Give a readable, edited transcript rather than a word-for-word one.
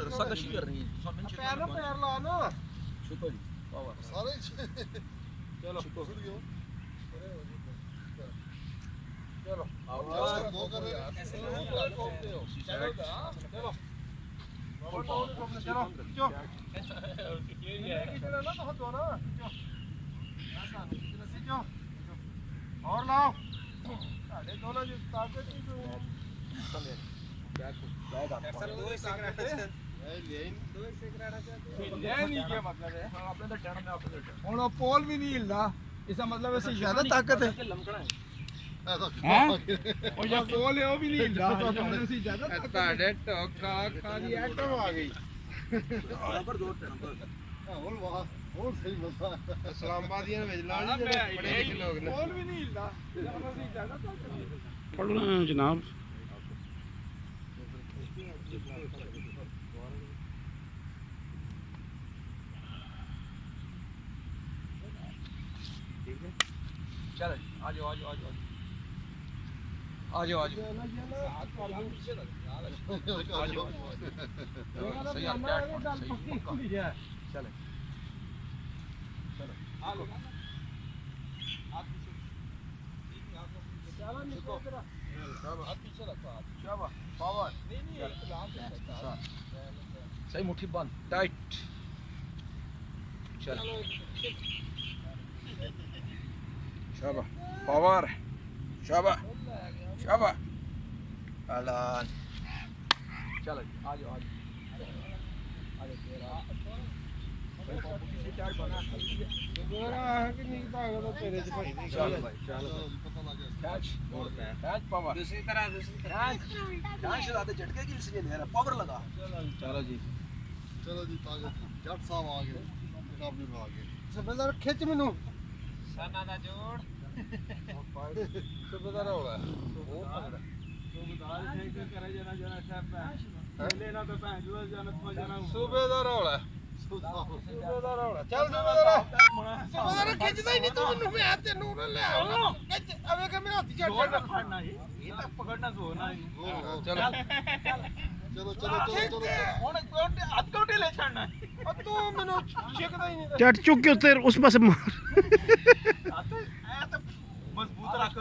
रस्सा कशी कर रही है पैर ना पैर ला ना छुपो जी पावर सारे चलो छुपो चलो आओ दो कर रहे ऐसे चलो चलो खींचो खींचना ना तो हाथ दो ना खींचो और लाओ साढ़े दोनों जो ताकत ही तो ਹੁਣ ਉਹ ਪੋਲ ਵੀ ਨਹੀਂ ਹਿਲਦਾ ਇਸਦਾ ਮਤਲਬ ਅਸੀਂ ਜ਼ਿਆਦਾ ਤਾਕਤ ਹੈ ਉਹ ਜੋ ਪੋਲ ਹੈ ਉਹ ਵੀ ਨਹੀਂ ਹਿਲਦਾ ਅਸੀਂ ਜ਼ਿਆਦਾ ਤਾਕਤ ਤੁਹਾਡੇ ਟੋਕਾ ਖਾਲੀ ਐਟਮ ਆ ਗਈ नंबर 2 ਹੁਣ ਵਾਹ ਹੋਰ ਸਹੀ ਮਜ਼ਾ ਇਸਲਾਮਾਬਾਦੀਆਂ ਵਿੱਚ ਲਾ ਨਹੀਂ ਪੜੇ ਲਿਖੇ ਲੋਕ ਨੇ ਪੋਲ ਵੀ ਨਹੀਂ ਹਿਲਦਾ ਅਸੀਂ ਜ਼ਿਆਦਾ ਤਾਕਤ पढ़ना है जनाब चलो आ जाओ आ जाओ आ जाओ आ जाओ आ जाओ सही यार सही पक्का चले चलो हाथ पीछे रखो शाबाश पावर सही मुट्ठी बंद टाइट चलो शाबाश पावर शाबाश शाबाश अलान चलो आ जाओ चलो भाई चलो कैच कैच पावर दूसरी तरह कैच लगाते झटके की इसलिए ले रहा पावर लगा चलो जी ताकत जट साहब आ गए जनाब जी आ गए सबेदार खिंच मेनू साना दा जोड़ सबेदार होगा बहुत तगड़ा सबेदार ठीक करे जना जना साहब पहले ना तो भैन जो जनत में जना सूबेदार होगा सूबेदार होगा चल सूबेदार खिंचदा ही नहीं तू मेनू मैं तेनू ना ले आओ खिंच अबे के मेरा हाथ चढ़ पकड़ना ये तो पकड़ना तो होना ही चलो ਹੁਣ ਹੱਥ ਕੋਟੇ ਲੈ ਛੱਡਣਾ ਤੂੰ ਮੈਨੂੰ ਛੇਕਦਾ ਹੀ ਨਹੀਂ चट चुक के उस पास मार ਮਜ਼ਬੂਤ ਰੱਖ